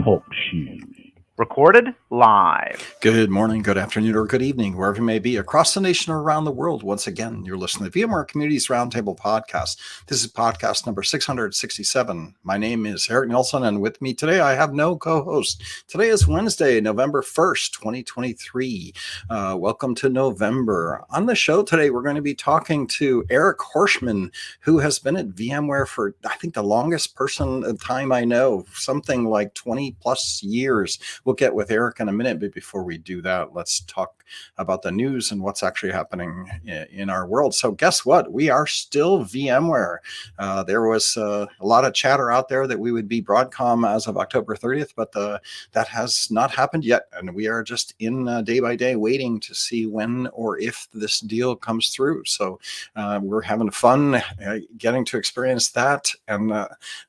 Talk show. Recorded live. Good morning, good afternoon, or good evening, wherever you may be across the nation or around the world. Once again, you're listening to the VMware Communities Roundtable Podcast. This is podcast number 667. My name is Eric Nelson, and with me today, I have no co-host. Today is Wednesday, November 1st, 2023. Welcome to November. On the show today, we're going to be talking to Eric Horschman, who has been at VMware for, I think, the longest time I know, something like 20 plus years. We'll get with Eric in a minute, but before we do that, let's talk about the news and what's actually happening in our world. So guess what? We are still VMware. There was a lot of chatter out there that we would be Broadcom as of October 30th, but that has not happened yet. And we are just in day by day waiting to see when or if this deal comes through. So we're having fun getting to experience that. And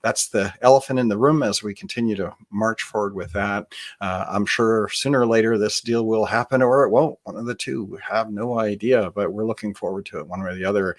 that's the elephant in the room as we continue to march forward with that. I'm sure sooner or later this deal will happen or it won't. One of the two. We have no idea, but we're looking forward to it one way or the other.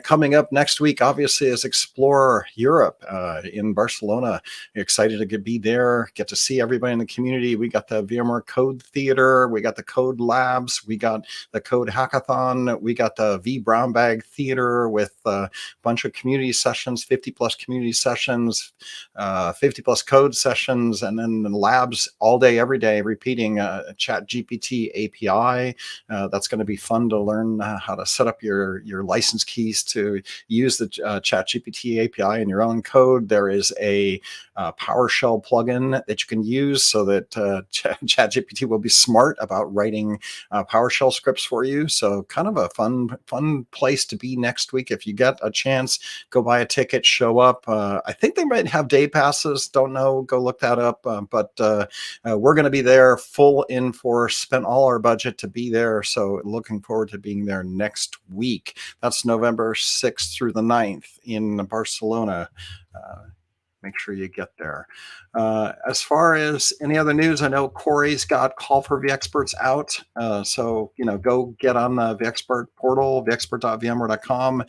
Coming up next week, obviously, is Explore Europe in Barcelona. Excited to be there, get to see everybody in the community. We got the VMware Code Theater. We got the Code Labs. We got the Code Hackathon. We got the V Brown Bag Theater with a bunch of community sessions, 50 plus community sessions, 50 plus code sessions, and then the labs all day, every day, repeating ChatGPT API. That's going to be fun to learn how to set up your license keys to use the ChatGPT API in your own code. There is a PowerShell plugin that you can use so that ChatGPT will be smart about writing PowerShell scripts for you. So kind of a fun place to be next week. If you get a chance, go buy a ticket, show up. I think they might have day passes. Don't know. Go look that up. But we're going to be there full in force, spent all our budget to be there. So looking forward to being there next week. That's November 6th through the 9th in Barcelona. Make sure you get there. As far as any other news, I know Corey's got Call for vExperts out. So, go get on the vExpert portal, vexpert.vmware.com.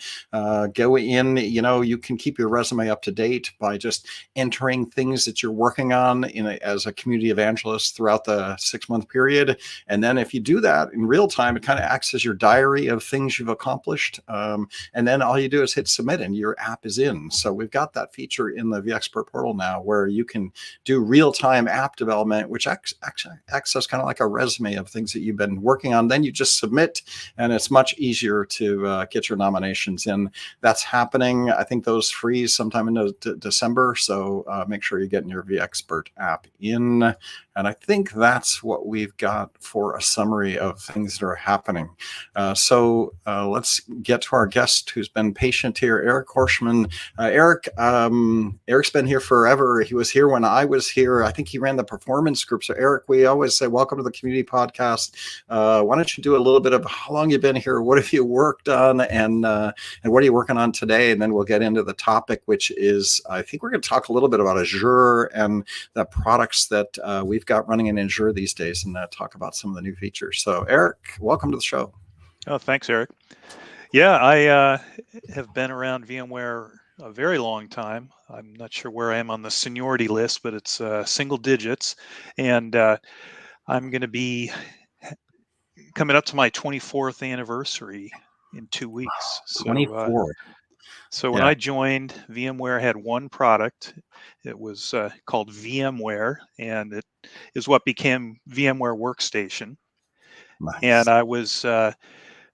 Go in, you can keep your resume up to date by just entering things that you're working on as a community evangelist throughout the 6-month period. And then if you do that in real time, it kind of acts as your diary of things you've accomplished. And then all you do is hit submit and your app is in. So we've got that feature in the vExpert portal now where you can do real-time app development, which actually acts as kind of like a resume of things that you've been working on. Then you just submit, and it's much easier to get your nominations in. That's happening. I think those freeze sometime in December, so make sure you're getting your vExpert app in. And I think that's what we've got for a summary of things that are happening. So let's get to our guest who's been patient here, Eric Horschman. Eric's been here forever. He was here when I was here. I think he ran the performance group. So Eric, we always say, welcome to the community podcast. Why don't you do a little bit of how long you've been here? What have you worked on? And what are you working on today? And then we'll get into the topic, which is, I think we're going to talk a little bit about Azure and the products that we've got running in Azure these days and talk about some of the new features. So Eric, welcome to the show. Oh, thanks, Eric. Yeah, I have been around VMware a very long time. I'm not sure where I am on the seniority list, but it's single digits. And I'm going to be coming up to my 24th anniversary in 2 weeks. So, 24. So when I joined, VMware had one product. It was called VMware, and it is what became VMware Workstation. Nice. And I was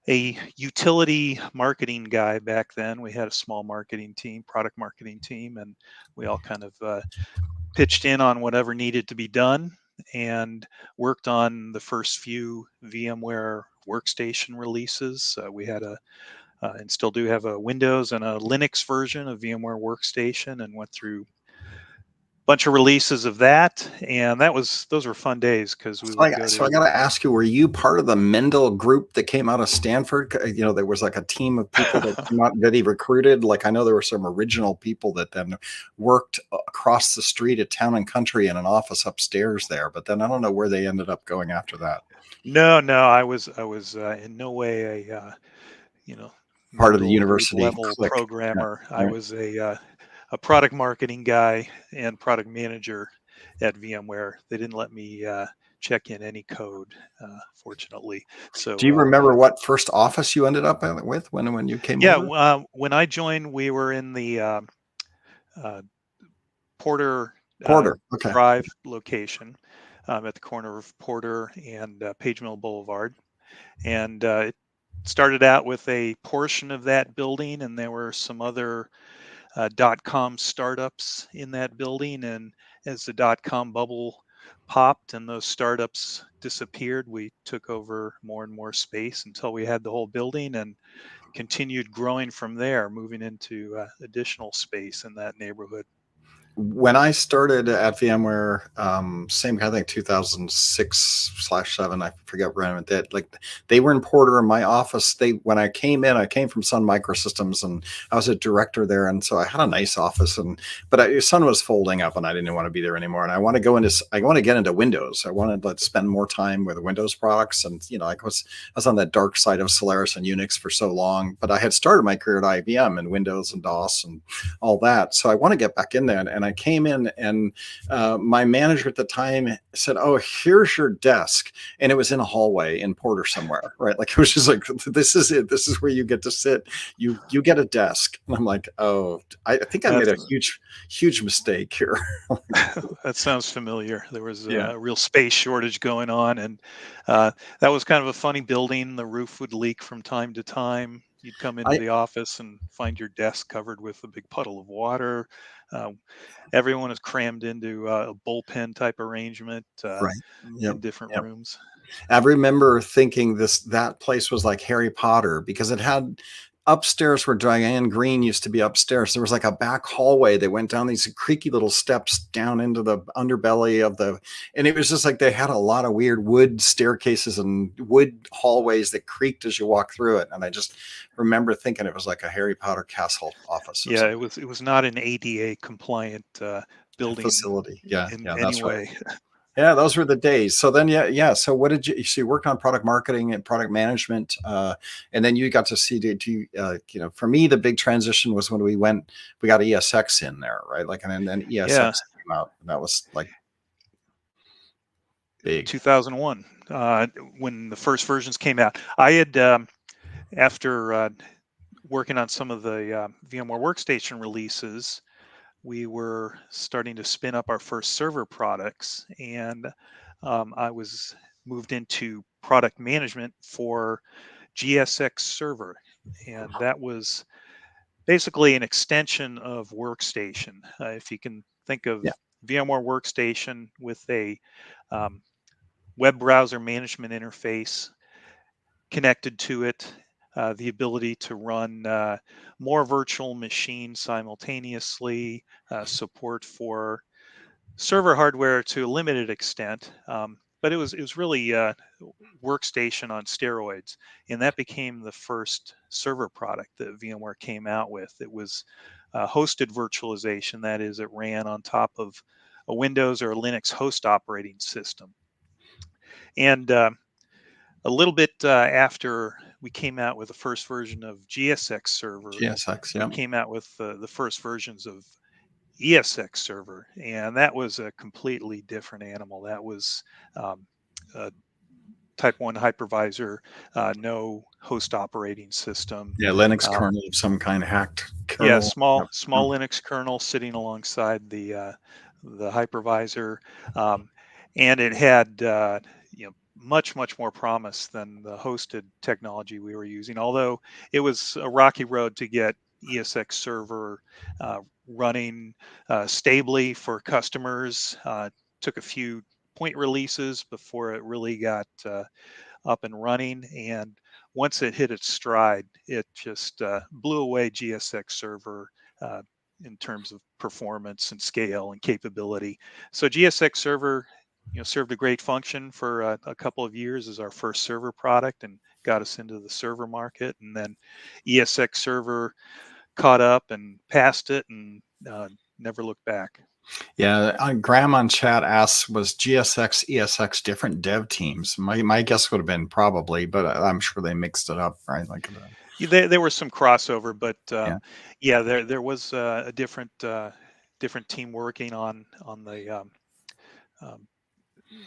a utility marketing guy back then. We had a small marketing team, product marketing team, and we all kind of pitched in on whatever needed to be done and worked on the first few VMware Workstation releases. We had and still do have a Windows and a Linux version of VMware Workstation, and went through bunch of releases of that, and those were fun days because we would go So I got to ask you, were you part of the Mendel group that came out of Stanford? There was like a team of people that he recruited. Like I know there were some original people that then worked across the street at Town and Country in an office upstairs there, but then I don't know where they ended up going after that. No, I was in no way a part of the university level clique. programmer. Yeah. I was a product marketing guy and product manager at VMware. They didn't let me check in any code, fortunately. So Do you remember what first office you ended up with when you came yeah, over? when I joined, we were in the Porter Porter. Okay. Drive location at the corner of Porter and Page Mill Boulevard. And it started out with a portion of that building, and there were some other .com startups in that building. And as the .com bubble popped and those startups disappeared, we took over more and more space until we had the whole building, and continued growing from there, moving into additional space in that neighborhood. When I started at VMware, same kind of thing, 2006/7, I forget when that, like, they were in Porter in my office. When I came in, I came from Sun Microsystems, and I was a director there. And so I had a nice office, but Sun was folding up and I didn't want to be there anymore. And I want to get into Windows. I wanted to spend more time with Windows products. And, I was on that dark side of Solaris and Unix for so long, but I had started my career at IBM and Windows and DOS and all that. So I want to get back in there. And I came in, and my manager at the time said, "Oh, here's your desk," and it was in a hallway in Porter somewhere, right? Like, it was just like, "This is it. This is where you get to sit. You get a desk." And I'm like, "Oh, I think I made a huge mistake here." That sounds familiar. There was Yeah. a real space shortage going on, and that was kind of a funny building. The roof would leak from time to time. You'd come into the office and find your desk covered with a big puddle of water. Everyone is crammed into a bullpen type arrangement Right. Yep. in different Yep. rooms. I remember thinking that place was like Harry Potter, because it had upstairs where Diane Green used to be upstairs. There was like a back hallway that went down these creaky little steps down into the underbelly and it was just like they had a lot of weird wood staircases and wood hallways that creaked as you walk through it. And I just remember thinking it was like a Harry Potter castle office. Yeah, it was not an ADA compliant building Facility. Yeah, in yeah, any that's right. way. Yeah, those were the days. So then, yeah. So what did so you worked on product marketing and product management, and then you got to see, for me, the big transition was when we got ESX in there, right? Like, and then ESX Yeah. came out, and that was like big. 2001, when the first versions came out. I had, after working on some of the VMware Workstation releases, we were starting to spin up our first server products, and I was moved into product management for GSX Server, and that was basically an extension of Workstation. If you can think of VMware Workstation with a web browser management interface connected to it, the ability to run more virtual machines simultaneously, support for server hardware to a limited extent, but it was really Workstation on steroids, and that became the first server product that VMware came out with. It was hosted virtualization, that is, it ran on top of a Windows or a Linux host operating system. And a little bit after we came out with the first version of GSX Server, we came out with the first versions of ESX Server, and that was a completely different animal. That was a Type 1 hypervisor, no host operating system. Yeah, Linux kernel of some kind, hacked kernel. Yeah, small Linux kernel sitting alongside the hypervisor, and it had much more promise than the hosted technology we were using. Although it was a rocky road to get ESX Server running stably for customers. Took a few point releases before it really got up and running, and once it hit its stride, it just blew away GSX Server in terms of performance and scale and capability. So GSX Server served a great function for a couple of years as our first server product and got us into the server market. And then ESX Server caught up and passed it and never looked back. Yeah, Graham on chat asks, was GSX, ESX different dev teams? My guess would have been probably, but I'm sure they mixed it up, right? Like, There was some crossover, but yeah. yeah, there was a different team working on the um,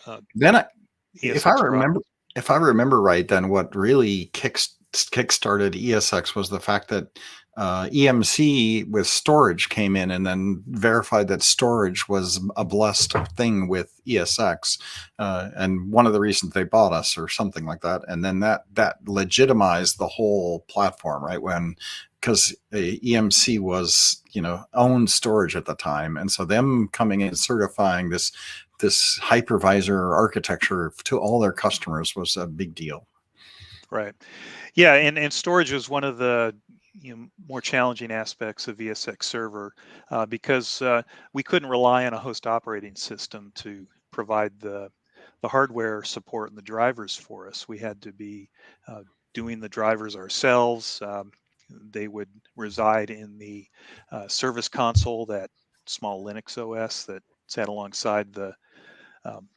uh, Then if I ESX product. remember right, then what really kickstarted ESX was the fact that EMC with storage came in and then verified that storage was a blessed thing with ESX, and one of the reasons they bought us or something like that, and then that legitimized the whole platform, right? Because EMC was owned storage at the time, and so them coming in and certifying this hypervisor architecture to all their customers was a big deal. Right. Yeah, and storage was one of the more challenging aspects of ESX Server because we couldn't rely on a host operating system to provide the hardware support and the drivers for us. We had to be doing the drivers ourselves. They would reside in the service console, that small Linux OS that sat alongside um,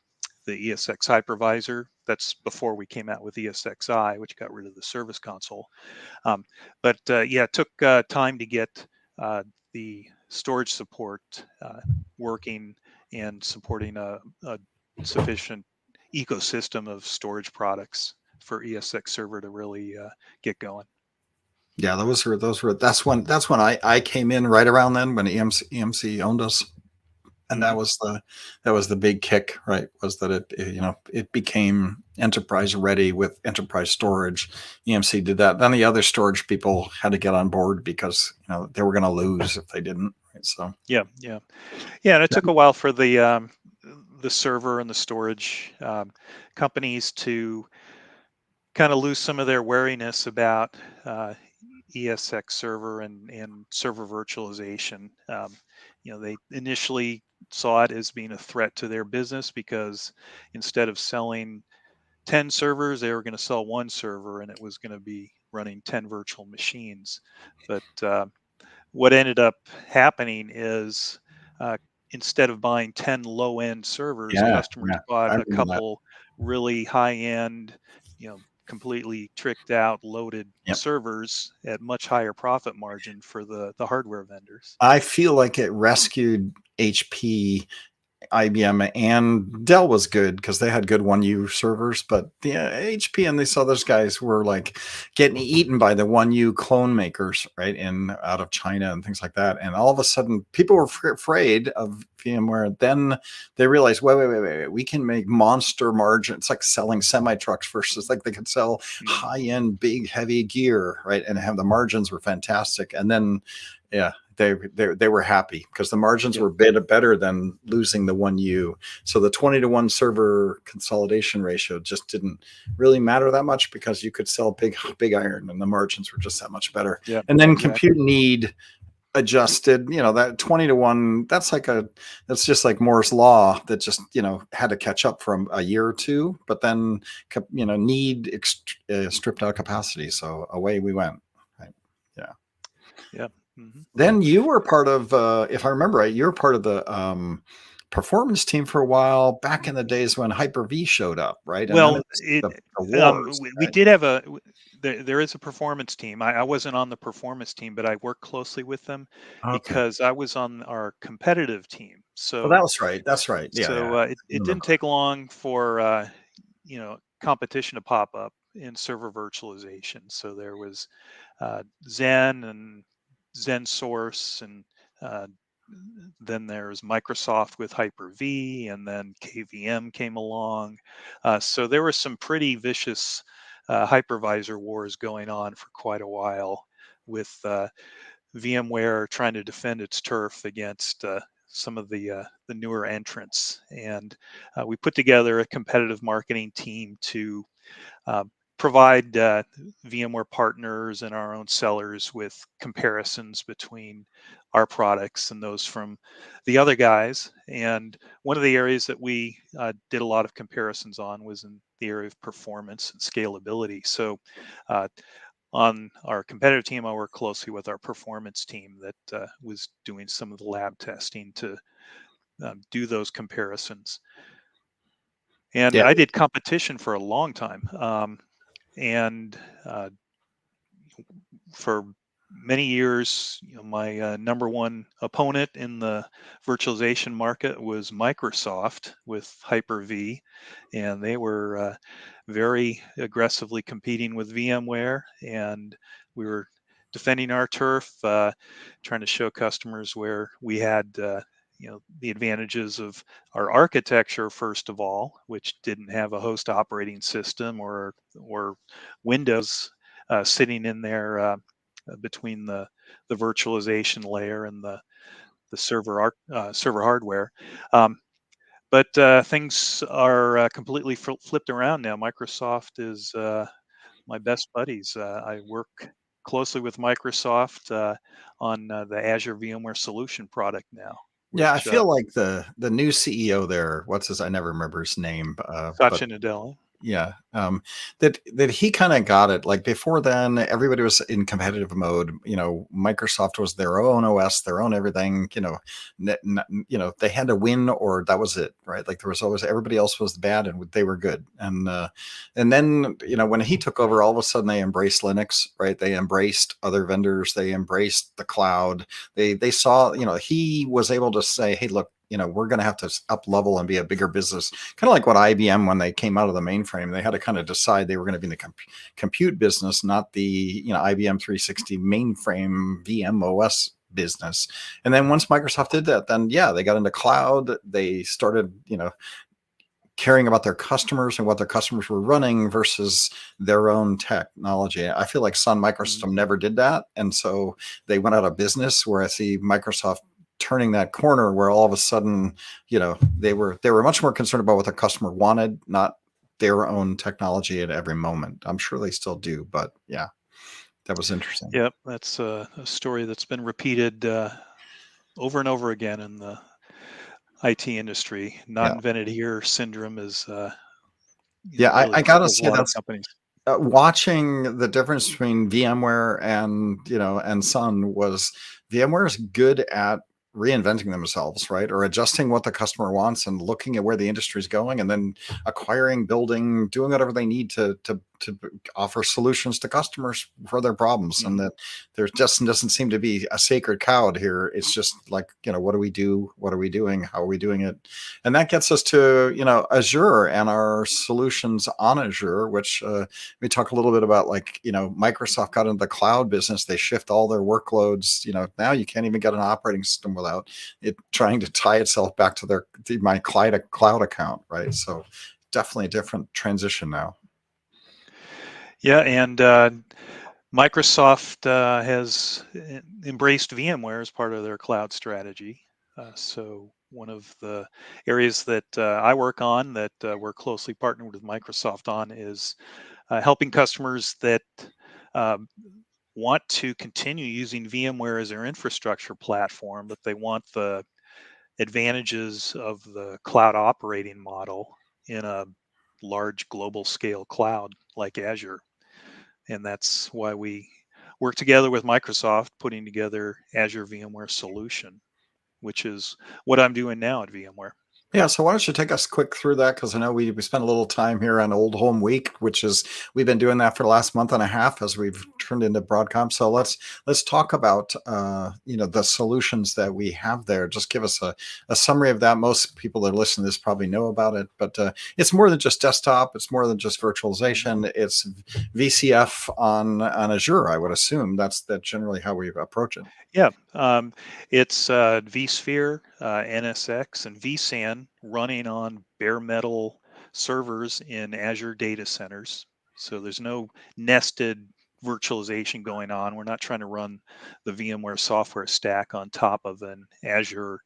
the ESX hypervisor. That's before we came out with ESXi, which got rid of the service console. But yeah, it took time to get the storage support working and supporting a sufficient ecosystem of storage products for ESX Server to really get going. Yeah, those were that's when I came in right around then when EMC owned us. And that was the big kick, right? Was that it became enterprise ready with enterprise storage. EMC did that. Then the other storage people had to get on board because they were going to lose if they didn't. Right? So yeah. And it took a while for the server and the storage companies to kind of lose some of their wariness about ESX server and server virtualization. They initially saw it as being a threat to their business because instead of selling 10 servers, they were going to sell one server and it was going to be running 10 virtual machines. But what ended up happening is instead of buying 10 low-end servers, customers bought I a remember that. couple really high-end, completely tricked out, loaded Yep. servers at much higher profit margin for the hardware vendors. I feel like it rescued HP. IBM and Dell was good because they had good 1U servers, but the HP and these other guys were like getting eaten by the 1U clone makers, right, in out of China and things like that. And all of a sudden, people were afraid of VMware. Then they realized, wait, we can make monster margin. It's like selling semi trucks versus like they could sell high end, big, heavy gear, right, and have the margins were fantastic. And then, yeah. They were happy because the margins were better than losing the 1U. So the 20-to-1 server consolidation ratio just didn't really matter that much because you could sell big iron and the margins were just that much better. Yeah, and then compute need adjusted, that 20-to-1, that's just like Moore's law that just, had to catch up from a year or two, but then, need stripped out capacity. So away we went. Right. Yeah. Yeah. Mm-hmm. Then you were part of, if I remember right, you were part of the performance team for a while back in the days when Hyper-V showed up, right? And well, the wars, we did have there is a performance team. I wasn't on the performance team, but I worked closely with them because I was on our competitive team. So that was right. That's right. Yeah. So it didn't take long for competition to pop up in server virtualization. So there was Zen and Zen Source, and then there's Microsoft with Hyper-V, and then KVM came along. So there were some pretty vicious hypervisor wars going on for quite a while, with VMware trying to defend its turf against some of the newer entrants. And we put together a competitive marketing team to provide VMware partners and our own sellers with comparisons between our products and those from the other guys. And one of the areas that we did a lot of comparisons on was in the area of performance and scalability. So on our competitive team, I work closely with our performance team that was doing some of the lab testing to do those comparisons. And Yeah. I did competition for a long time. And for many years, my number one opponent in the virtualization market was Microsoft with Hyper-V, and they were very aggressively competing with VMware, and we were defending our turf, trying to show customers where we had the advantages of our architecture first of all, which didn't have a host operating system or Windows sitting in there between the virtualization layer and the server hardware. Um, but things are completely flipped around now. Microsoft is my best buddies. I work closely with Microsoft on the Azure VMware Solution product now, Yeah, I which feel like the new CEO there, what's his, I never remember his name, but Satya Nadella. yeah, that he kind of got it. Like before then, everybody was in competitive mode. Microsoft was their own OS, their own everything. They had to win, or that was it, right? Like there was always everybody else was bad, and they were good. And then when he took over, all of a sudden they embraced Linux, right? They embraced other vendors, they embraced the cloud. They saw, he was able to say, hey, look. We're going to have to up level and be a bigger business. Kind of like what IBM, when they came out of the mainframe, they had to kind of decide they were going to be in the compute business, not the IBM 360 mainframe VM OS business. And then once Microsoft did that, then they got into cloud. They started, caring about their customers and what their customers were running versus their own technology. I feel like Sun Microsystem never did that. And so they went out of business, where I see Microsoft turning that corner, where all of a sudden, they were much more concerned about what the customer wanted, not their own technology at every moment. I'm sure they still do, but yeah, that was interesting. Yep, that's a story that's been repeated over and over again in the IT industry. Not Yeah. invented here syndrome is Yeah. really I part gotta of a say lot of that's companies. watching the difference between VMware and Sun was VMware is good at reinventing themselves, right? Or adjusting what the customer wants and looking at where the industry is going, and then acquiring, building, doing whatever they need to offer solutions to customers for their problems. And that there just doesn't seem to be a sacred cow here. It's just like, what do we do? What are we doing? How are we doing it? And that gets us to, Azure and our solutions on Azure, which we talk a little bit about, like, Microsoft got into the cloud business. They shift all their workloads. Now you can't even get an operating system without it trying to tie itself back to my cloud account, right? So definitely a different transition now. Yeah, and Microsoft has embraced VMware as part of their cloud strategy. So one of the areas that I work on that we're closely partnered with Microsoft on is helping customers that want to continue using VMware as their infrastructure platform, but they want the advantages of the cloud operating model in a large global scale cloud like Azure. And that's why we work together with Microsoft putting together Azure VMware Solution, which is what I'm doing now at VMware. Yeah, so why don't you take us quick through that? Because I know we spent a little time here on Old Home Week, which is we've been doing that for the last month and a half as we've turned into Broadcom. So let's talk about the solutions that we have there. Just give us a summary of that. Most people that listen to this probably know about it, but it's more than just desktop. It's more than just virtualization. It's VCF on Azure. I would assume that's generally how we approach it. Yeah, it's vSphere, NSX, and vSAN running on bare metal servers in Azure data centers. So there's no nested virtualization going on. We're not trying to run the VMware software stack on top of an Azure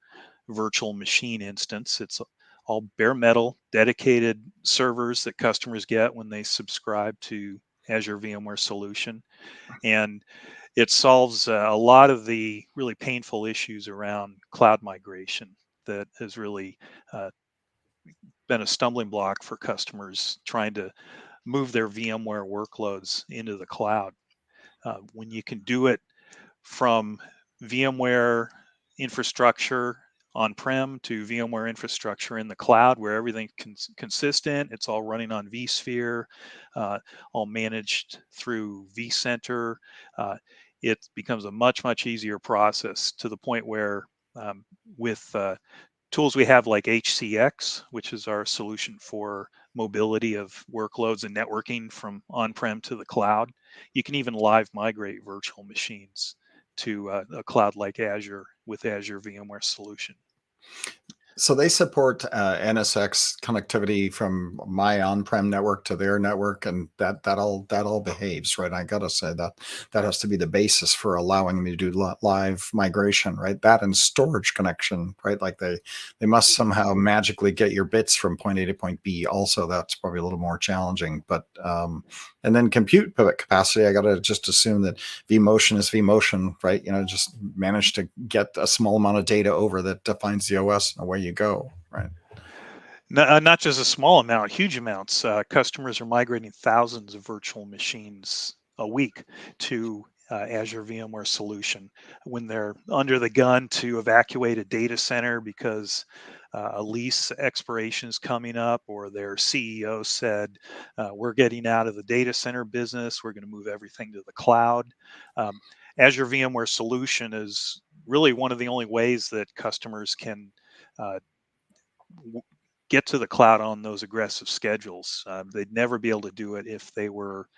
virtual machine instance. It's all bare metal, dedicated servers that customers get when they subscribe to Azure VMware Solution. And it solves a lot of the really painful issues around cloud migration that has really uh, been a stumbling block for customers trying to move their VMware workloads into the cloud. When you can do it from VMware infrastructure on-prem to VMware infrastructure in the cloud, where everything's consistent, it's all running on vSphere, all managed through vCenter. It becomes a much easier process, to the point where with tools we have like HCX, which is our solution for mobility of workloads and networking from on-prem to the cloud, you can even live migrate virtual machines to a cloud like Azure with Azure VMware Solution. So they support NSX connectivity from my on-prem network to their network, and that all behaves, right? I gotta say that has to be the basis for allowing me to do live migration, right? That and storage connection, right? Like they must somehow magically get your bits from point A to point B. Also, that's probably a little more challenging. But and then compute capacity, I gotta just assume that vMotion is vMotion, right? Just manage to get a small amount of data over that defines the OS, and away you go, right? Not just a small amount, huge amounts. Customers are migrating thousands of virtual machines a week to Azure VMware Solution when they're under the gun to evacuate a data center because a lease expiration is coming up, or their CEO said, we're getting out of the data center business, we're going to move everything to the cloud. Azure VMware Solution is really one of the only ways that customers can get to the cloud on those aggressive schedules. They'd never be able to do it if they were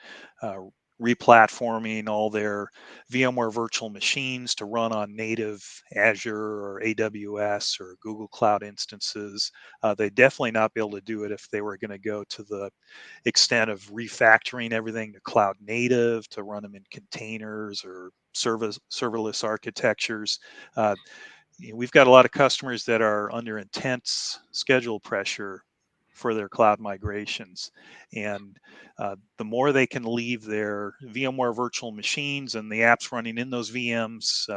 replatforming all their VMware virtual machines to run on native Azure or AWS or Google Cloud instances. They'd definitely not be able to do it if they were going to go to the extent of refactoring everything to cloud native, to run them in containers or serverless architectures. We've got a lot of customers that are under intense schedule pressure for their cloud migrations. And the more they can leave their VMware virtual machines and the apps running in those VMs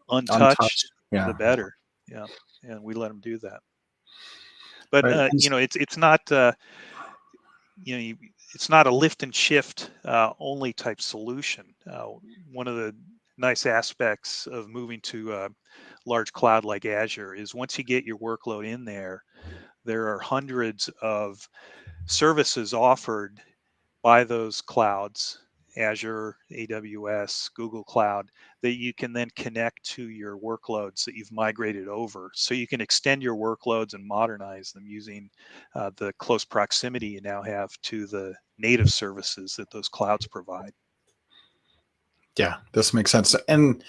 untouched, Yeah. the better. Yeah. And we let them do that. But, Right. it's not, it's not a lift and shift only type solution. One of the nice aspects of moving to a large cloud like Azure is once you get your workload in there, there are hundreds of services offered by those clouds, Azure, AWS, Google Cloud, that you can then connect to your workloads that you've migrated over. So you can extend your workloads and modernize them using the close proximity you now have to the native services that those clouds provide. Yeah, this makes sense. And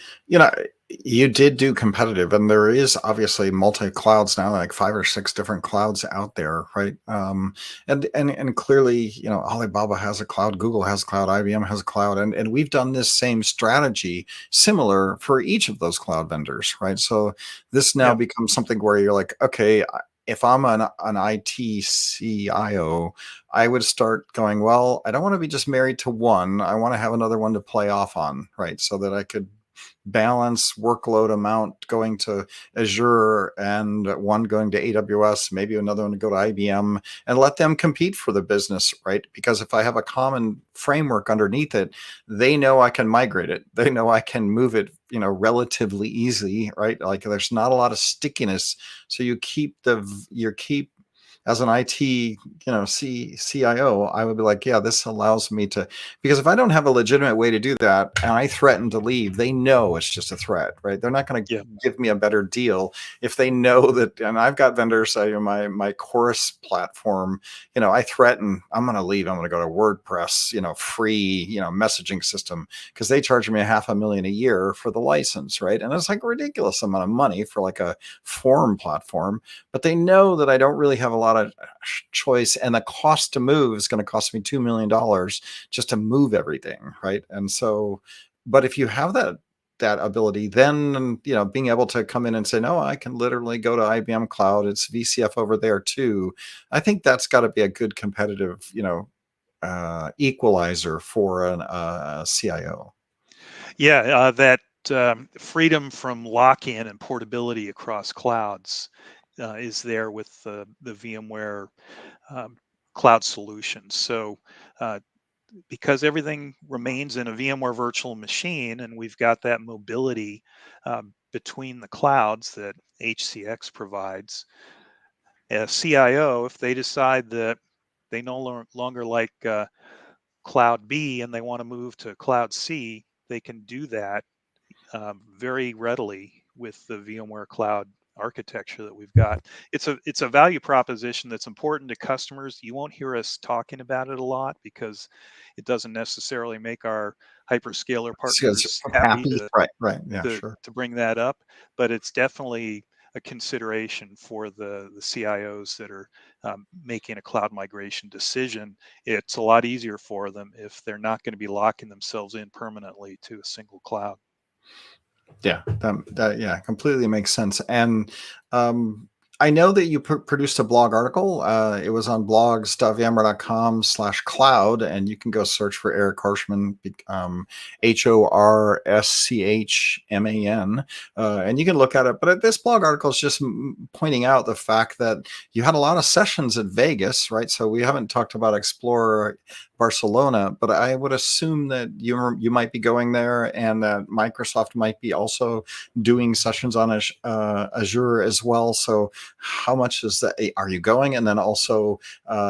you did do competitive, and there is obviously multi clouds now, like 5 or 6 different clouds out there, right? And clearly, Alibaba has a cloud, Google has a cloud, IBM has a cloud, and we've done this same strategy, similar for each of those cloud vendors, right? So this now becomes something where you're like, okay, if I'm an IT CIO, I would start going, well, I don't want to be just married to one. I want to have another one to play off on, right? So that I could balance workload amount going to Azure and one going to AWS, maybe another one to go to IBM, and let them compete for the business, right? Because if I have a common framework underneath it, they know I can migrate it. They know I can move it, relatively easy, right? Like there's not a lot of stickiness. So you keep as an IT, CIO, I would be like, yeah, this allows me to, because if I don't have a legitimate way to do that and I threaten to leave, they know it's just a threat, right? They're not going to give me a better deal if they know that. And I've got vendors, my Chorus platform, I threaten, I'm going to leave. I'm going to go to WordPress, free, messaging system, because they charge me $500,000 a year for the license, right? And it's like a ridiculous amount of money for like a form platform, but they know that I don't really have a lot of choice, and the cost to move is going to cost me $2 million just to move everything, right? And so, but if you have that ability, then being able to come in and say, no, I can literally go to IBM Cloud, it's VCF over there too. I think that's got to be a good competitive equalizer for a CIO. Yeah, that freedom from lock-in and portability across clouds is there with the VMware cloud solutions. So because everything remains in a VMware virtual machine, and we've got that mobility between the clouds that HCX provides, a CIO, if they decide that they no longer like Cloud B and they want to move to Cloud C, they can do that very readily with the VMware Cloud architecture that we've got. It's a value proposition that's important to customers. You won't hear us talking about it a lot because it doesn't necessarily make our hyperscaler partners happy Happy, right, yeah, to, sure. to bring that up, but it's definitely a consideration for the CIOs that are making a cloud migration decision. It's a lot easier for them if they're not going to be locking themselves in permanently to a single cloud. Yeah, that yeah, completely makes sense. And I know that you produced a blog article. It was on blogs.vmware.com/cloud, and you can go search for Eric Horschman, Horschman, and you can look at it. But this blog article is just pointing out the fact that you had a lot of sessions at Vegas, right? So we haven't talked about Explore Barcelona, but I would assume that you might be going there, and that Microsoft might be also doing sessions on Azure as well. So how much is that? Are you going? And then also,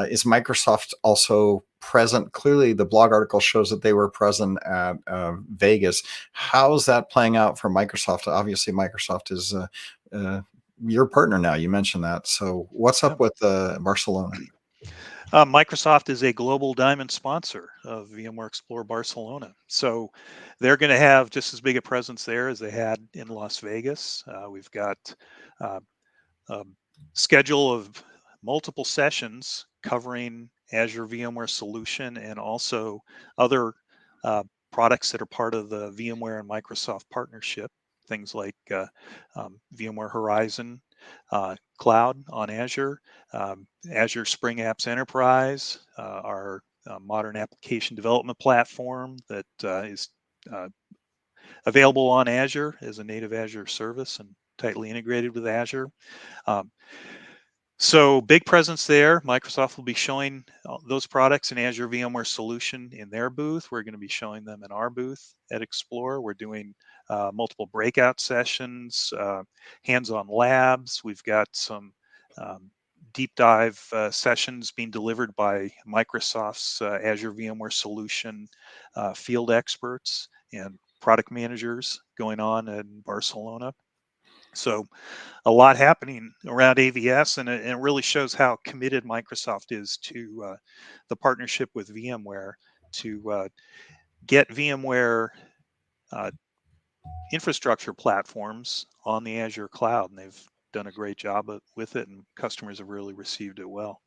is Microsoft also present? Clearly, the blog article shows that they were present at Vegas. How's that playing out for Microsoft? Obviously, Microsoft is your partner now. You mentioned that. So what's up with Barcelona? Microsoft is a global diamond sponsor of VMware Explore Barcelona. So they're going to have just as big a presence there as they had in Las Vegas. We've got a schedule of multiple sessions covering Azure VMware Solution and also other products that are part of the VMware and Microsoft partnership. Things like VMware Horizon Cloud on Azure, Azure Spring Apps Enterprise, our modern application development platform that is available on Azure as a native Azure service and tightly integrated with Azure. So big presence there. Microsoft will be showing those products in Azure VMware Solution in their booth. We're going to be showing them in our booth at Explore. We're doing multiple breakout sessions, hands-on labs. We've got some deep dive sessions being delivered by Microsoft's Azure VMware Solution field experts and product managers going on in Barcelona. So a lot happening around AVS, and it really shows how committed Microsoft is to the partnership with VMware to get VMware infrastructure platforms on the Azure cloud, and they've done a great job with it, and customers have really received it well.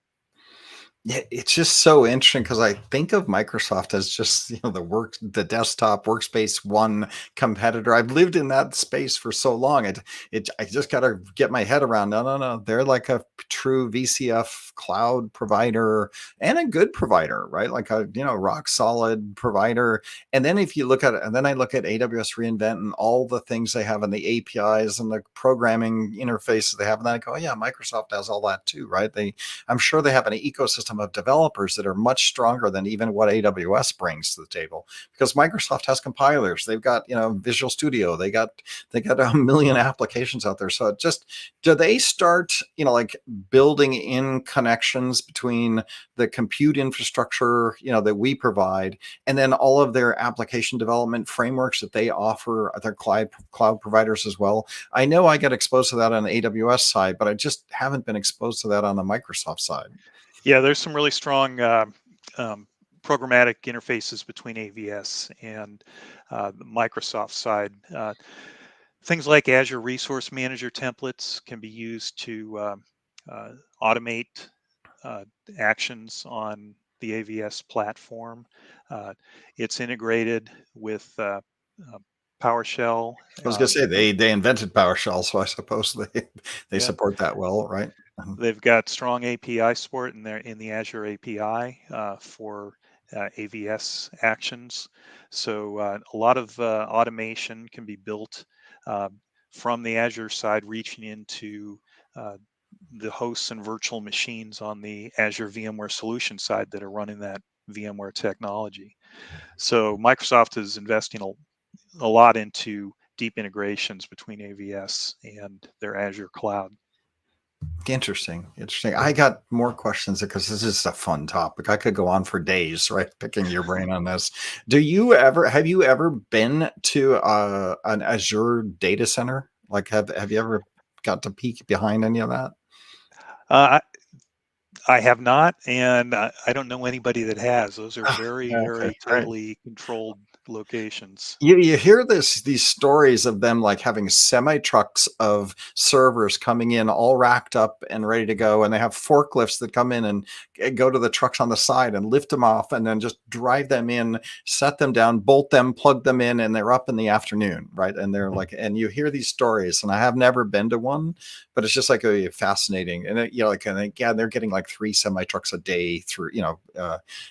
Yeah, it's just so interesting because I think of Microsoft as just the desktop workspace one competitor. I've lived in that space for so long. I just got to get my head around. No. They're like a true VCF cloud provider and a good provider, right? Like a rock solid provider. And then if you look at it, and then I look at AWS reInvent and all the things they have and the APIs and the programming interfaces they have, and then I go, oh, yeah, Microsoft has all that too, right? I'm sure they have an ecosystem of developers that are much stronger than even what AWS brings to the table, because Microsoft has compilers. They've got Visual Studio. They got a million applications out there. So do they start like building in connections between the compute infrastructure that we provide and then all of their application development frameworks that they offer their cloud providers as well? I know I get exposed to that on the AWS side, but I just haven't been exposed to that on the Microsoft side. Yeah, there's some really strong programmatic interfaces between AVS and the Microsoft side. Things like Azure Resource Manager templates can be used to automate actions on the AVS platform. It's integrated with PowerShell. I was going to say they invented PowerShell, so I suppose they Yeah. support that well, right? They've got strong API support in the Azure API for AVS actions. So a lot of automation can be built from the Azure side, reaching into the hosts and virtual machines on the Azure VMware Solution side that are running that VMware technology. So Microsoft is investing a lot into deep integrations between AVS and their Azure cloud. Interesting. I got more questions because this is a fun topic. I could go on for days, right? Picking your brain on this. Have you ever been to an Azure data center? Like, have you ever got to peek behind any of that? I have not, and I don't know anybody that has. Those are very, Okay, very right. tightly controlled locations. You hear these stories of them like having semi trucks of servers coming in all racked up and ready to go, and they have forklifts that come in and go to the trucks on the side and lift them off and then just drive them in, set them down, bolt them, plug them in, and they're up in the afternoon, right? And they're like, and you hear these stories, and I have never been to one, but it's just like a fascinating, and they're getting like 3 semi trucks a day through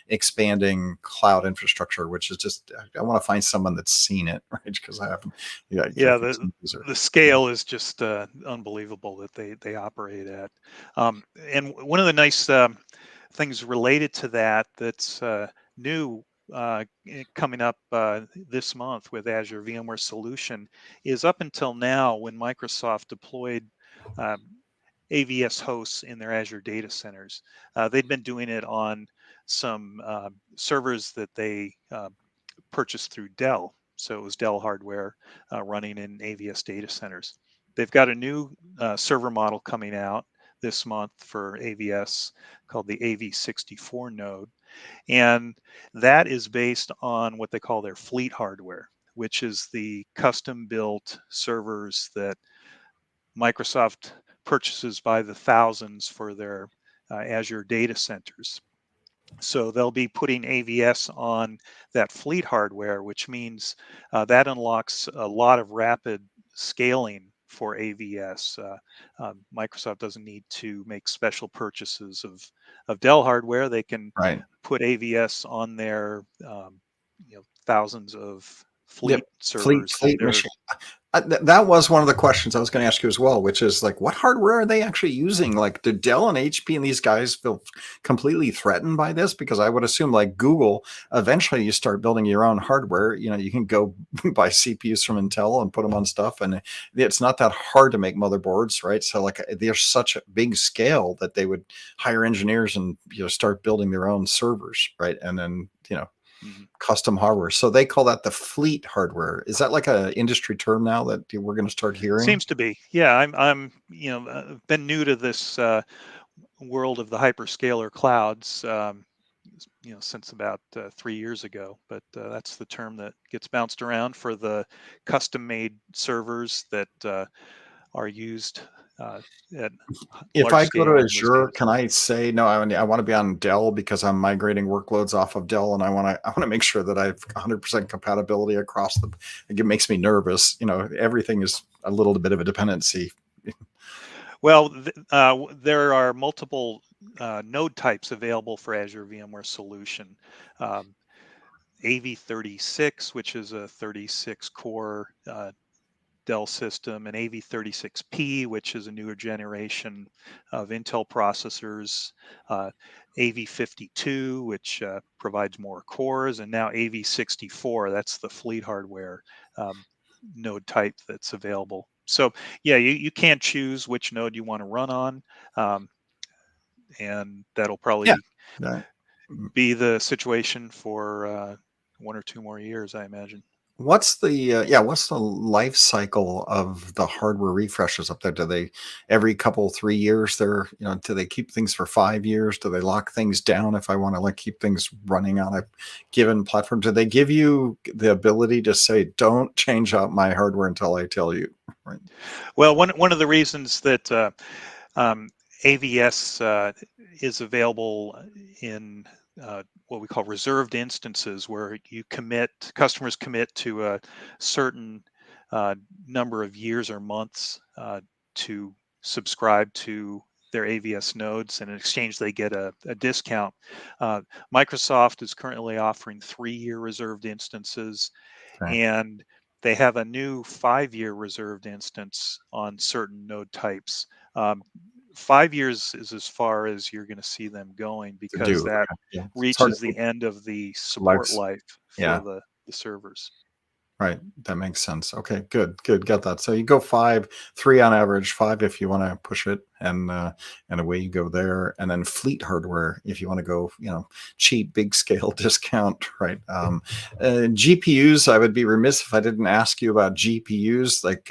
expanding cloud infrastructure, which is just I want to find someone that's seen it, right? Because I haven't. Yeah, the scale is just unbelievable that they operate at. And one of the nice things related to that's new coming up this month with Azure VMware Solution is up until now when Microsoft deployed AVS hosts in their Azure data centers. They'd been doing it on some servers that they purchased through Dell. So it was Dell hardware running in AVS data centers. They've got a new server model coming out this month for AVS called the AV64 node. And that is based on what they call their fleet hardware, which is the custom built servers that Microsoft purchases by the thousands for their Azure data centers. So they'll be putting AVS on that fleet hardware, which means that unlocks a lot of rapid scaling for AVS. Microsoft doesn't need to make special purchases of Dell hardware. They can right. put AVS on their thousands of fleet Yep. servers that Fleet they're machine. That was one of the questions I was going to ask you as well, which is like, what hardware are they actually using? Like, do Dell and HP and these guys feel completely threatened by this? Because I would assume, like Google, eventually you start building your own hardware. You can go buy CPUs from Intel and put them on stuff, and it's not that hard to make motherboards, right? So, like, they're such a big scale that they would hire engineers and start building their own servers, right? And then custom hardware. So they call that the fleet hardware. Is that like a industry term now that we're going to start hearing? Seems to be. Yeah, I'm been new to this world of the hyperscaler clouds, since about 3 years ago. But that's the term that gets bounced around for the custom-made servers that are used at If large I go scale to in those data Azure, can I say no? I want to be on Dell because I'm migrating workloads off of Dell, and I want to make sure that I have 100% compatibility across the. It makes me nervous. Everything is a little bit of a dependency. Well, there are multiple node types available for Azure VMware Solution. AV36, which is a 36 core Dell system, and AV36P, which is a newer generation of Intel processors, AV52, which provides more cores, and now AV64, that's the fleet hardware node type that's available. So yeah, you can choose which node you want to run on, and that'll probably be the situation for 1 or 2 more years, I imagine. What's the life cycle of the hardware refreshes up there? Do they every couple 3 years do they keep things for 5 years? Do they lock things down if I want to keep things running on a given platform? Do they give you the ability to say, don't change out my hardware until I tell you? Right. Well, one of the reasons that AVS is available in what we call reserved instances, where customers commit to a certain number of years or months to subscribe to their AVS nodes, and in exchange they get a discount. Microsoft is currently offering 3-year reserved instances, and they have a new 5-year reserved instance on certain node types. 5 years is as far as you're going to see them going, To because do. that Yeah. It's hard reaches to the keep end of the support lives. life for Yeah. the servers. Right. That makes sense. Okay, good. Got that. So you go 5, 3 on average, 5 if you want to push it, and away you go there. And then fleet hardware if you want to go, cheap, big scale discount, right? GPUs, I would be remiss if I didn't ask you about GPUs. Like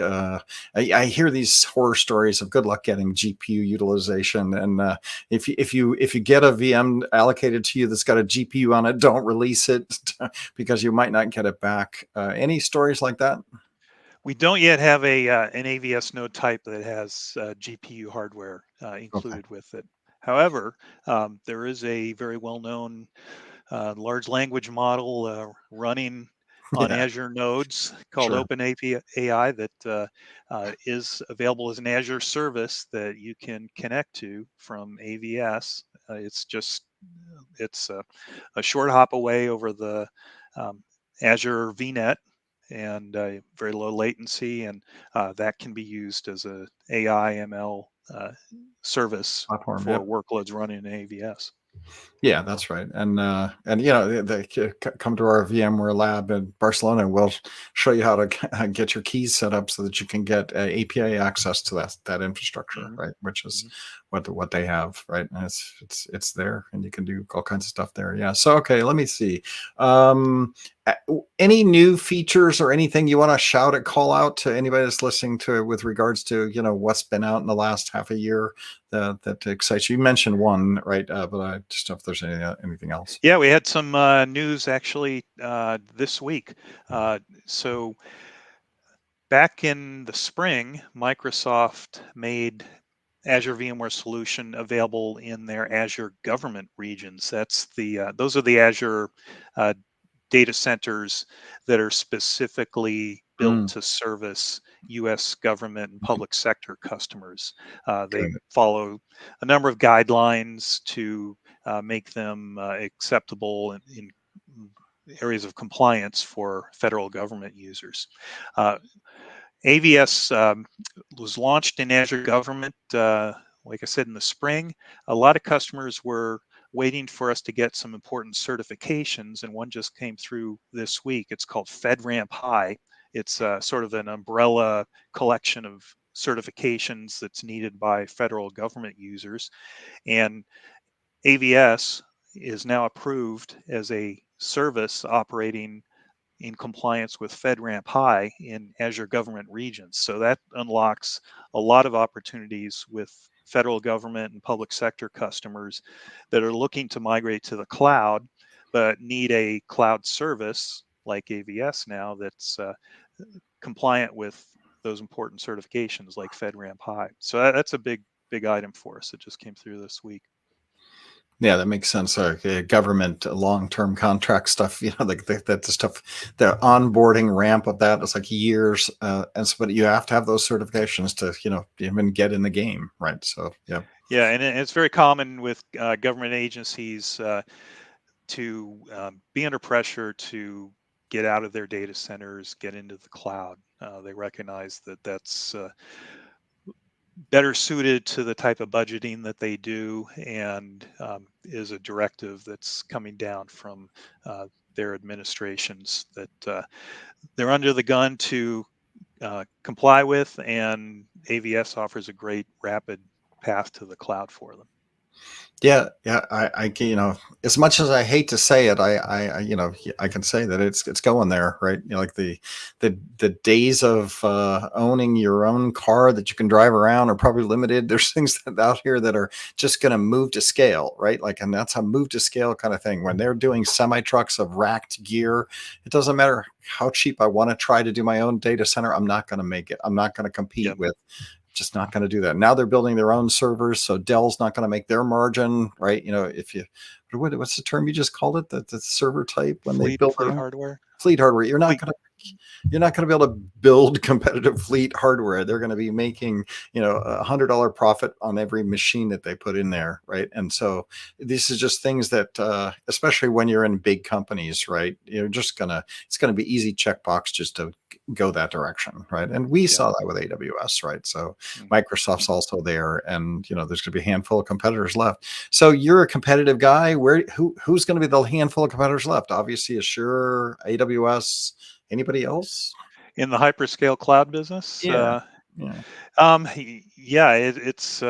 I hear these horror stories of good luck getting GPU utilization, and if you get a VM allocated to you that's got a GPU on it, don't release it because you might not get it back. Any stories like that? We don't yet have an AVS node type that has GPU hardware included with it. However, there is a very well-known large language model running on Yeah, Azure nodes called sure. OpenAI that is available as an Azure service that you can connect to from AVS. It's a short hop away over the Azure VNet, and very low latency, and that can be used as a AI ML service Platform. for Yep. workloads running in AVS. Yeah, that's right. And they come to our VMware lab in Barcelona, and we'll show you how to get your keys set up so that you can get API access to that infrastructure, Mhm. right? Which is Mhm. what they have, right? And it's there, and you can do all kinds of stuff there. Yeah. So okay, let me see. Any new features or anything you want to shout at, call out to anybody that's listening to with regards to what's been out in the last half a year that excites you? You mentioned one, right? But I just don't know if there's anything else. Yeah, we had some news actually this week. So back in the spring, Microsoft made Azure VMware Solution available in their Azure government regions. Those are the Azure uh, data centers that are specifically built Mm, to service U.S. government and public sector customers. They good. follow a number of guidelines to make them acceptable in areas of compliance for federal government users. Uh, AVS was launched in Azure Government, like I said, in the spring. A lot of customers were waiting for us to get some important certifications, and one just came through this week. It's called FedRAMP High. It's sort of an umbrella collection of certifications that's needed by federal government users. And AVS is now approved as a service operating in compliance with FedRAMP High in Azure government regions. So that unlocks a lot of opportunities with federal government and public sector customers that are looking to migrate to the cloud, but need a cloud service like AVS now that's compliant with those important certifications like FedRAMP High. So that's a big item for us. It just came through this week. Yeah, that makes sense. Government long-term contract stuff, like that the stuff, the onboarding ramp of that is like years, and so but you have to have those certifications to even get in the game, right? So yeah, Yeah, and it's very common with government agencies to be under pressure to get out of their data centers, get into the cloud. They recognize that that's better suited to the type of budgeting that they do, and is a directive that's coming down from their administrations that they're under the gun to comply with, and AVS offers a great rapid path to the cloud for them. yeah. As much as I hate to say it, I can say that it's going there, right? Like the days of owning your own car that you can drive around are probably limited. There's things out here that are just going to move to scale, right? Like, and that's a move to scale kind of thing. When they're doing semi trucks of racked gear, it doesn't matter how cheap I want to try to do my own data center. I'm not going to make it. I'm not going to compete Yep. with. Just not going to do that. Now they're building their own servers, so Dell's not going to make their margin, right? If you, what's the term you just called it? The server type when they build their Fleet own hardware. fleet hardware. You're not Fleet. going to you're not going to be able to build competitive fleet hardware. They're going to be making, $100 profit on every machine that they put in there, right? And so this is just things that, especially when you're in big companies, right? It's going to be easy checkbox just to go that direction, right? And we saw that with AWS, right? So Microsoft's also there, and there's going to be a handful of competitors left. So you're a competitive guy. Who's going to be the handful of competitors left? Obviously, Azure, AWS. Anybody else in the hyperscale cloud business? Yeah. It's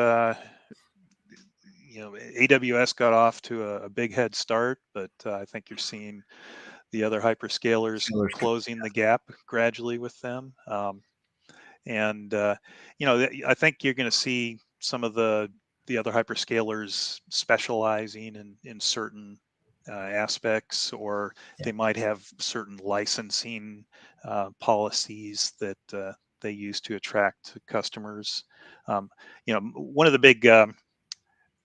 AWS got off to a big head start, but I think you're seeing the other hyperscalers closing the gap gradually with them. I think you're going to see some of the other hyperscalers specializing in certain aspects, or they might have certain licensing policies that they use to attract customers. One of the big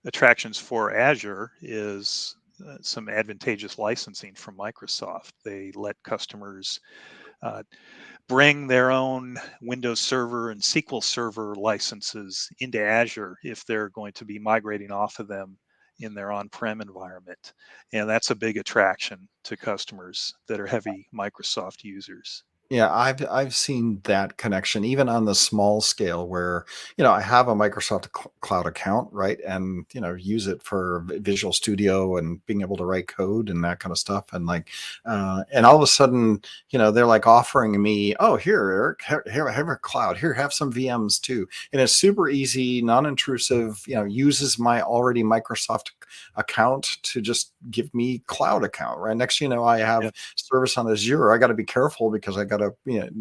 attractions for Azure is some advantageous licensing from Microsoft. They let customers bring their own Windows Server and SQL Server licenses into Azure if they're going to be migrating off of them in their on-prem environment. And that's a big attraction to customers that are heavy Microsoft users. Yeah, I've seen that connection even on the small scale where, I have a Microsoft Cloud account, right? And, use it for Visual Studio and being able to write code and that kind of stuff. And and all of a sudden, they're like offering me, oh, here, Eric, have a cloud, here, have some VMs too. And it's super easy, non-intrusive, uses my already Microsoft account to just give me cloud account, right? Next, I have service on Azure. I got to be careful because I got to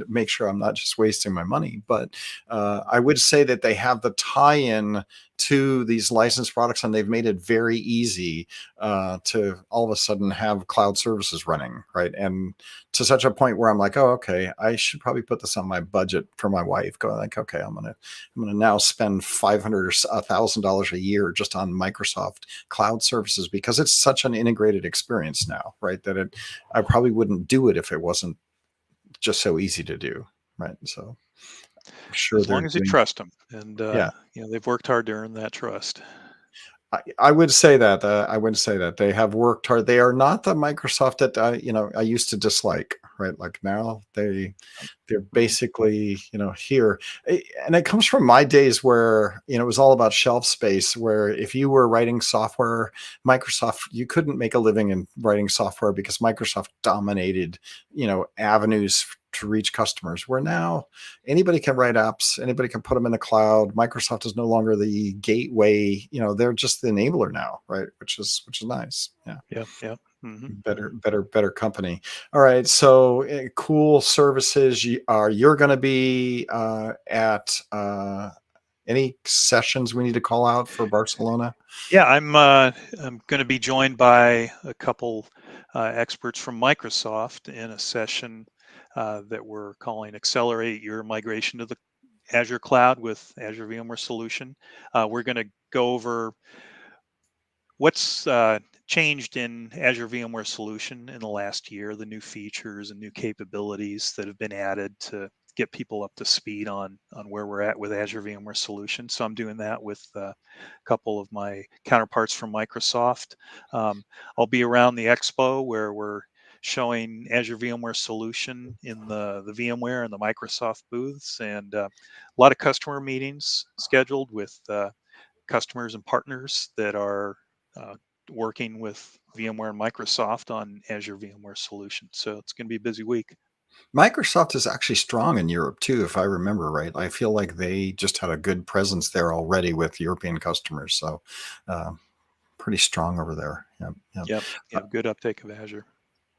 make sure I'm not just wasting my money. But I would say that they have the tie-in to these licensed products, and they've made it very easy to all of a sudden have cloud services running, right? And to such a point where I'm like, oh, okay, I should probably put this on my budget for my wife. Going like, okay, I'm gonna now spend $500 or $1,000 a year just on Microsoft cloud services because it's such an integrated experience now, right? That I probably wouldn't do it if it wasn't just so easy to do, right? So I'm sure as long as you trust them, and they've worked hard to earn that trust. I would say that they have worked hard. They are not the Microsoft that I used to dislike, right? Like now they're basically here, and it comes from my days where it was all about shelf space. Where if you were writing software, Microsoft, you couldn't make a living in writing software because Microsoft dominated avenues to reach customers, where now anybody can write apps, anybody can put them in the cloud. Microsoft is no longer the gateway, they're just the enabler now, right? Which is nice. Yeah. Better company. All right. So cool services. You're going to be at any sessions we need to call out for Barcelona? Yeah, I'm going to be joined by a couple experts from Microsoft in a session that we're calling Accelerate Your Migration to the Azure Cloud with Azure VMware Solution. We're going to go over what's changed in Azure VMware Solution in the last year, the new features and new capabilities that have been added to get people up to speed on where we're at with Azure VMware Solution. So I'm doing that with a couple of my counterparts from Microsoft. I'll be around the expo where we're showing Azure VMware Solution in the VMware and the Microsoft booths, and a lot of customer meetings scheduled with customers and partners that are working with VMware and Microsoft on Azure VMware Solution. So it's going to be a busy week. Microsoft is actually strong in Europe too, if I remember right. I feel like they just had a good presence there already with European customers. So pretty strong over there. Yep. Good uptake of Azure.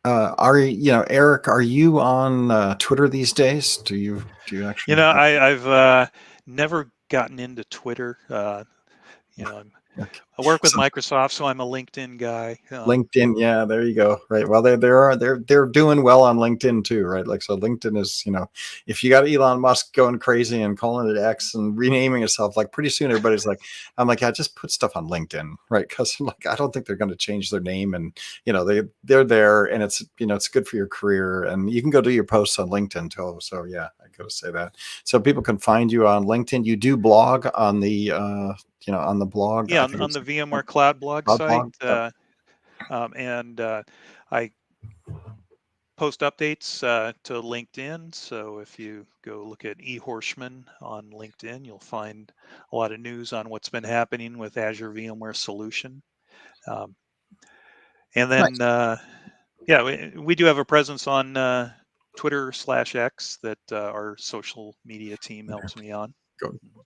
Eric, are you on Twitter these days? Do you actually? I've never gotten into Twitter. Okay. I work with So Microsoft, so I'm a LinkedIn guy. LinkedIn, yeah, there you go. Right. Well, they're doing well on LinkedIn too, right? Like, so LinkedIn is, if you got Elon Musk going crazy and calling it X and renaming itself, like pretty soon everybody's like, I'm like, yeah, just put stuff on LinkedIn, right? Because like I don't think they're going to change their name, and they're there, and it's good for your career, and you can go do your posts on LinkedIn too. So yeah, I got to say that. So people can find you on LinkedIn. You do blog on the on the blog. Yeah, I on, think on it's the VMware Cloud blog Cloud site, blog. Yep. and I post updates to LinkedIn. So if you go look at E. Horschman on LinkedIn, you'll find a lot of news on what's been happening with Azure VMware Solution. Um, and then, Nice. yeah, we do have a presence on Twitter/X that our social media team helps me on.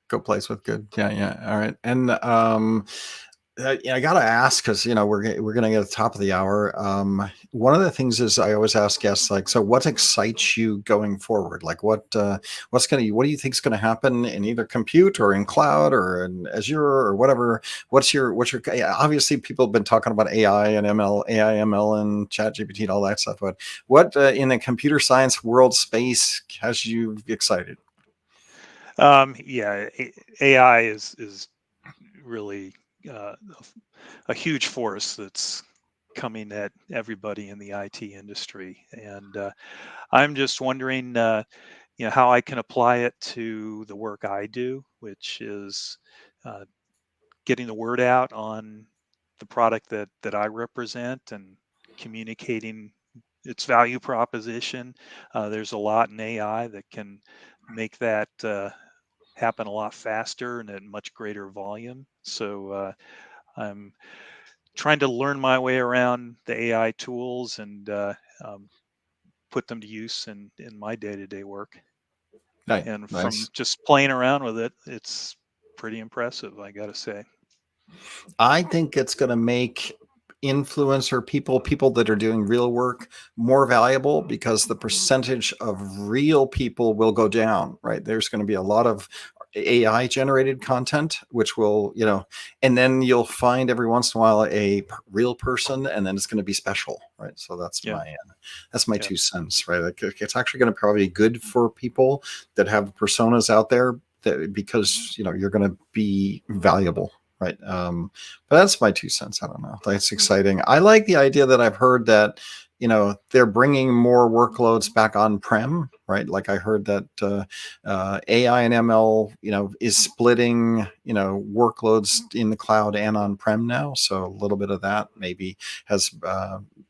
Go place with good. Yeah. All right. And I gotta ask, because we're gonna get at the top of the hour. One of the things is I always ask guests, like, so what excites you going forward? Like, what do you think is gonna happen in either compute or in cloud or in Azure or whatever? Obviously people have been talking about AI and ML, AI, ML, and Chat GPT and all that stuff. But what in the computer science world space has you excited? Yeah, AI is really a huge force that's coming at everybody in the IT industry, and I'm just wondering, how I can apply it to the work I do, which is uh, getting the word out on the product that I represent and communicating its value proposition. There's a lot in AI that can make that happen a lot faster and at much greater volume. So I'm trying to learn my way around the AI tools and um, put them to use in my day-to-day work. And from Nice. just playing around with it, it's pretty impressive, I got to say. I think it's going to make influencer people that are doing real work more valuable, because the percentage of real people will go down, right? There's going to be a lot of AI generated content, which will, and then you'll find every once in a while real person, and then it's going to be special, right? So that's Yeah, my yeah, 2 cents, right? Like, it's actually going to probably be good for people that have personas out there, because you're going to be valuable. Right. But that's my 2 cents. I don't know. That's exciting. I like the idea that I've heard that, they're bringing more workloads back on prem, right? Like I heard that AI and ML, is splitting, workloads in the cloud and on prem now. So a little bit of that maybe has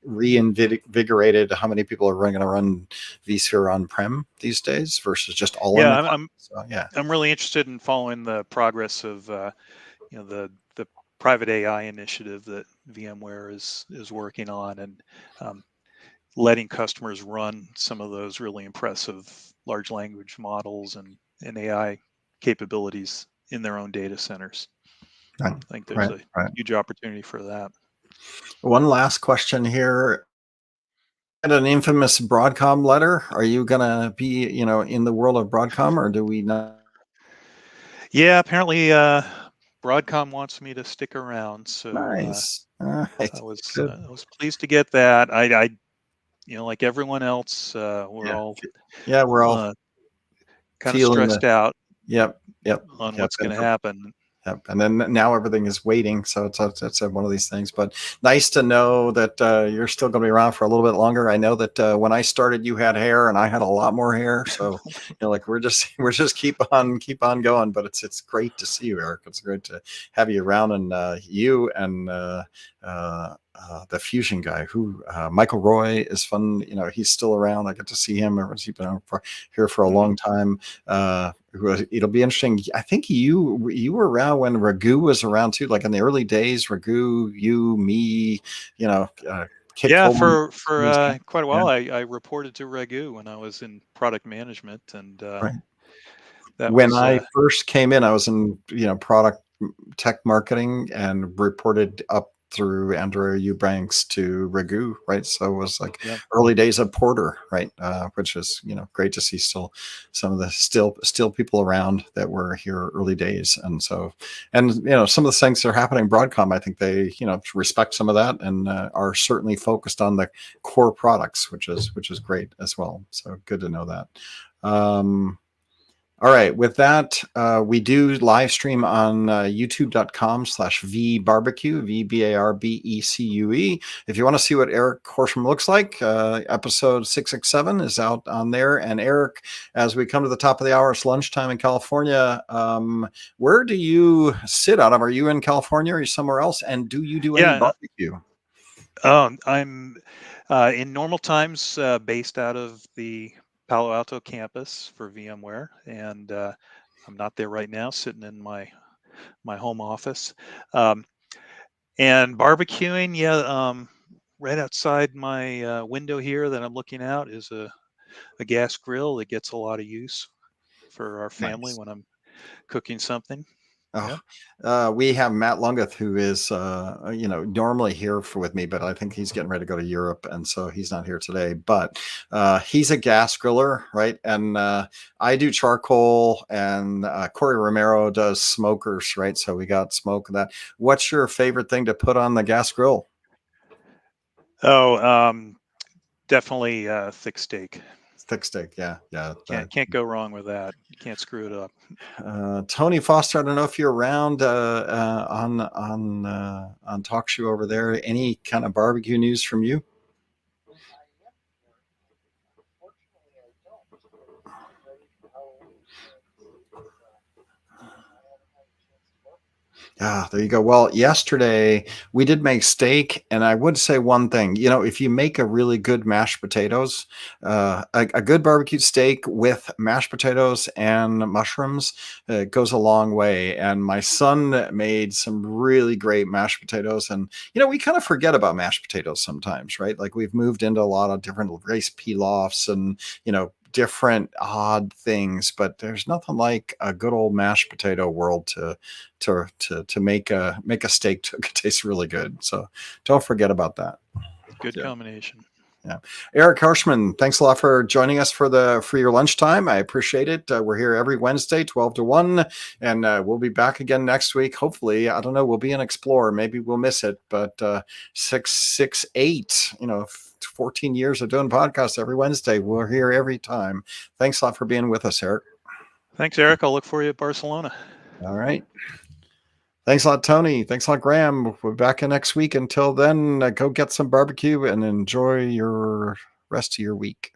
reinvigorated how many people are going to run vSphere on prem these days versus just all in yeah. the I'm cloud. I'm, So yeah. I'm really interested in following the progress of the private AI initiative that VMware is working on, and um, letting customers run some of those really impressive large language models and AI capabilities in their own data centers. Right. I think there's Right. a Right. huge opportunity for that. One last question here. And an infamous Broadcom letter. Are you gonna be, in the world of Broadcom, or do we not? Yeah, apparently Broadcom wants me to stick around, so Nice. All right. Good. I was pleased to get that. I like everyone else, we're Yeah. all Yeah. We're all uh, kind of feeling the. stressed out Yep. Yep. on Yep. what's going to happen. Yep. And then now everything is waiting. So it's one of these things. But nice to know that you're still going to be around for a little bit longer. I know that when I started, you had hair, and I had a lot more hair. So like we're just keep on going. But it's great to see you, Eric. It's great to have you around, and you and the Fusion guy, who Michael Roy is fun. He's still around. I get to see him. He's been here for a long time. It'll be interesting. I think you were around when Raghu was around too, like in the early days. Raghu, you, me, Kit Yeah, Coleman. for quite a Yeah, while, I reported to Raghu when I was in product management, and right. that When was I first came in, I was in product tech marketing and reported up through Andrea Eubanks to Ragu, right? So it was like Yep. early days of Porter, right? Which is, great to see still some of the still people around that were here early days. And so, and some of the things that are happening in Broadcom, I think they, respect some of that and are certainly focused on the core products, which is great as well. So good to know that. All right. With that, we do live stream on youtube.com/vbarbecue, VBARBECUE. If you want to see what Eric Horsham looks like, episode 667 is out on there. And Eric, as we come to the top of the hour, it's lunchtime in California. Where do you sit out of? Are you in California or are you somewhere else? And do you do any barbecue? I'm in normal times based out of the Palo Alto campus for VMware, and I'm not there right now, sitting in my home office. And barbecuing, right outside my window here that I'm looking out is a gas grill that gets a lot of use for our family Nice. when I'm cooking something. We have Matt Lungeth, who is, normally here with me, but I think he's getting ready to go to Europe, and so he's not here today. But he's a gas griller, right? And I do charcoal, and Corey Romero does smokers, right? So we got smoke of that. What's your favorite thing to put on the gas grill? Definitely thick steak. Thick steak, yeah. Can't go wrong with that. You can't screw it up. Tony Foster, I don't know if you're around on TalkShoe over there. Any kind of barbecue news from you? There you go. Well, yesterday we did make steak, and I would say one thing. If you make a really good mashed potatoes, a good barbecue steak with mashed potatoes and mushrooms, goes a long way. And my son made some really great mashed potatoes, and we kind of forget about mashed potatoes sometimes, right? Like we've moved into a lot of different rice pilafs and different odd things, but there's nothing like a good old mashed potato world to make a steak to taste really good. So don't forget about that. Good combination. Yeah. Eric Hirschman, thanks a lot for joining us for your lunchtime. I appreciate it. We're here every Wednesday, 12 to 1, and we'll be back again next week. Hopefully, I don't know, we'll be an Explorer. Maybe we'll miss it, but 668, 14 years of doing podcasts every Wednesday. We're here every time. Thanks a lot for being with us, Eric. Thanks, Eric. I'll look for you at Barcelona. All right. Thanks a lot, Tony. Thanks a lot, Graham. We'll be back in next week. Until then, go get some barbecue and enjoy your rest of your week.